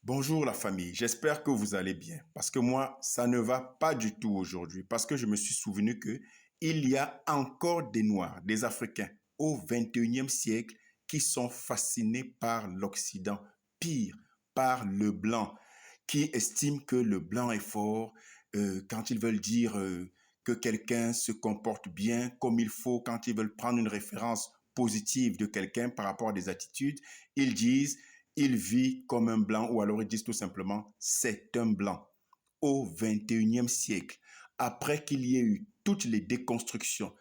Bonjour la famille, j'espère que vous allez bien parce que moi, ça ne va pas du tout aujourd'hui parce que je me suis souvenu que il y a encore des Noirs, des Africains au 21e siècle qui sont fascinés par l'Occident, pire, par le blanc, qui estiment que le blanc est fort quand ils veulent dire que quelqu'un se comporte bien comme il faut, quand ils veulent prendre une référence positive de quelqu'un par rapport à des attitudes, ils disent il vit comme un blanc ou alors ils disent tout simplement c'est un blanc. Au 21e siècle, après qu'il y ait eu toutes les déconstructions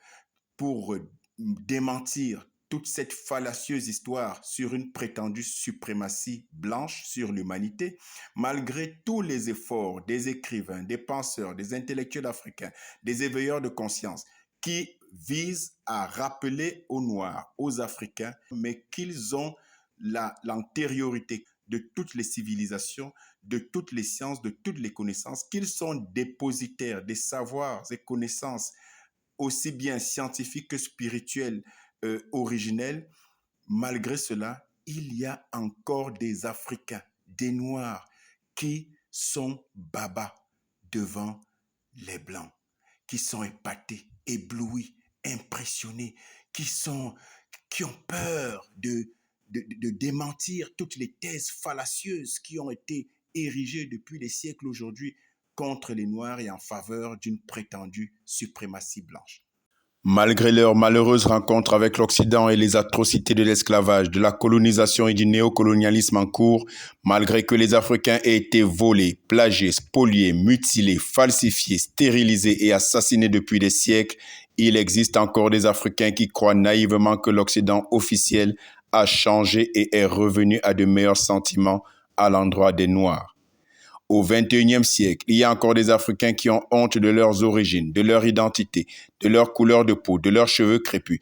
pour démentir toute cette fallacieuse histoire sur une prétendue suprématie blanche sur l'humanité, malgré tous les efforts des écrivains, des penseurs, des intellectuels africains, des éveilleurs de conscience qui visent à rappeler aux Noirs, aux Africains, mais qu'ils ont l'antériorité de toutes les civilisations, de toutes les sciences, de toutes les connaissances, qu'ils sont dépositaires des savoirs et connaissances aussi bien scientifiques que spirituels originels. Malgré cela, il y a encore des Africains, des Noirs, qui sont baba devant les Blancs, qui sont épatés, éblouis, impressionnés, qui ont peur de démentir toutes les thèses fallacieuses qui ont été érigées depuis des siècles aujourd'hui contre les Noirs et en faveur d'une prétendue suprématie blanche. Malgré leur malheureuse rencontre avec l'Occident et les atrocités de l'esclavage, de la colonisation et du néocolonialisme en cours, malgré que les Africains aient été volés, plagiés, spoliés, mutilés, falsifiés, stérilisés et assassinés depuis des siècles, il existe encore des Africains qui croient naïvement que l'Occident officiel a changé et est revenu à de meilleurs sentiments à l'endroit des Noirs. Au XXIe siècle, il y a encore des Africains qui ont honte de leurs origines, de leur identité, de leur couleur de peau, de leurs cheveux crépus.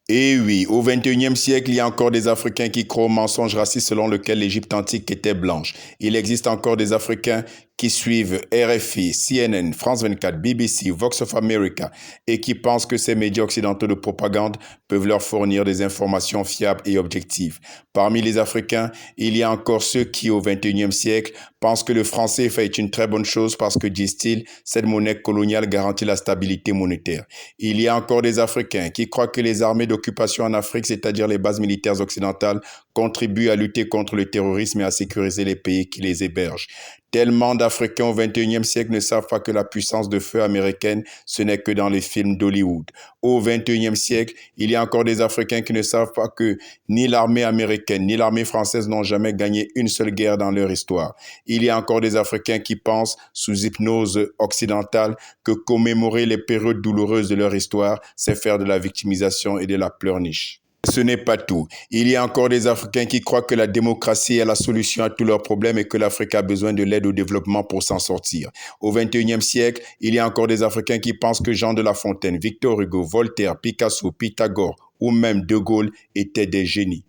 Et oui, au XXIe siècle, il y a encore des Africains qui croient au mensonge raciste selon lequel l'Égypte antique était blanche. Il existe encore des Africains qui suivent RFI, CNN, France 24, BBC, Vox of America et qui pensent que ces médias occidentaux de propagande peuvent leur fournir des informations fiables et objectives. Parmi les Africains, il y a encore ceux qui, au XXIe siècle, pensent que le franc CFA est une très bonne chose parce que, disent-ils, cette monnaie coloniale garantit la stabilité monétaire. Il y a encore des Africains qui croient que les armées d'occupation en Afrique, c'est-à-dire les bases militaires occidentales, contribuent à lutter contre le terrorisme et à sécuriser les pays qui les hébergent. Tellement d'Africains au XXIe siècle ne savent pas que la puissance de feu américaine, ce n'est que dans les films d'Hollywood. Au XXIe siècle, il y a encore des Africains qui ne savent pas que ni l'armée américaine ni l'armée française n'ont jamais gagné une seule guerre dans leur histoire. Il y a encore des Africains qui pensent, sous hypnose occidentale, que commémorer les périodes douloureuses de leur histoire, c'est faire de la victimisation et de la pleurniche. Ce n'est pas tout. Il y a encore des Africains qui croient que la démocratie est la solution à tous leurs problèmes et que l'Afrique a besoin de l'aide au développement pour s'en sortir. Au XXIe siècle, il y a encore des Africains qui pensent que Jean de La Fontaine, Victor Hugo, Voltaire, Picasso, Pythagore ou même De Gaulle étaient des génies.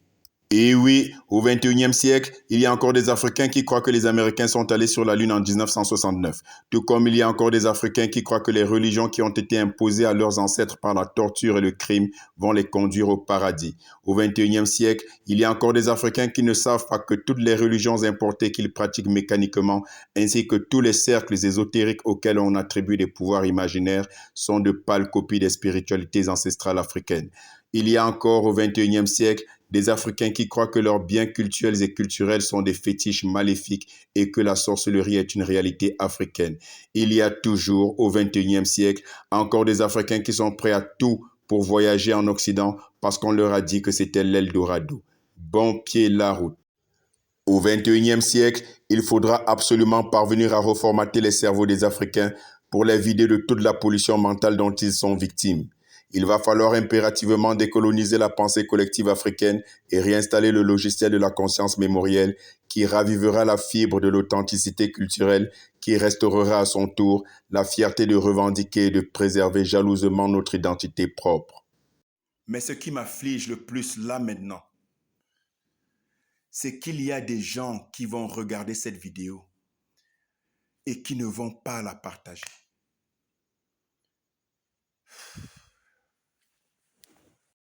Et oui, au XXIe siècle, il y a encore des Africains qui croient que les Américains sont allés sur la Lune en 1969. Tout comme il y a encore des Africains qui croient que les religions qui ont été imposées à leurs ancêtres par la torture et le crime vont les conduire au paradis. Au XXIe siècle, il y a encore des Africains qui ne savent pas que toutes les religions importées qu'ils pratiquent mécaniquement, ainsi que tous les cercles ésotériques auxquels on attribue des pouvoirs imaginaires, sont de pâles copies des spiritualités ancestrales africaines. Il y a encore au XXIe siècle des Africains qui croient que leurs biens culturels et culturels sont des fétiches maléfiques et que la sorcellerie est une réalité africaine. Il y a toujours, au XXIe siècle, encore des Africains qui sont prêts à tout pour voyager en Occident parce qu'on leur a dit que c'était l'Eldorado. Bon pied la route. Au XXIe siècle, il faudra absolument parvenir à reformater les cerveaux des Africains pour les vider de toute la pollution mentale dont ils sont victimes. Il va falloir impérativement décoloniser la pensée collective africaine et réinstaller le logiciel de la conscience mémorielle qui ravivera la fibre de l'authenticité culturelle, qui restaurera à son tour la fierté de revendiquer et de préserver jalousement notre identité propre. Mais ce qui m'afflige le plus là maintenant, c'est qu'il y a des gens qui vont regarder cette vidéo et qui ne vont pas la partager.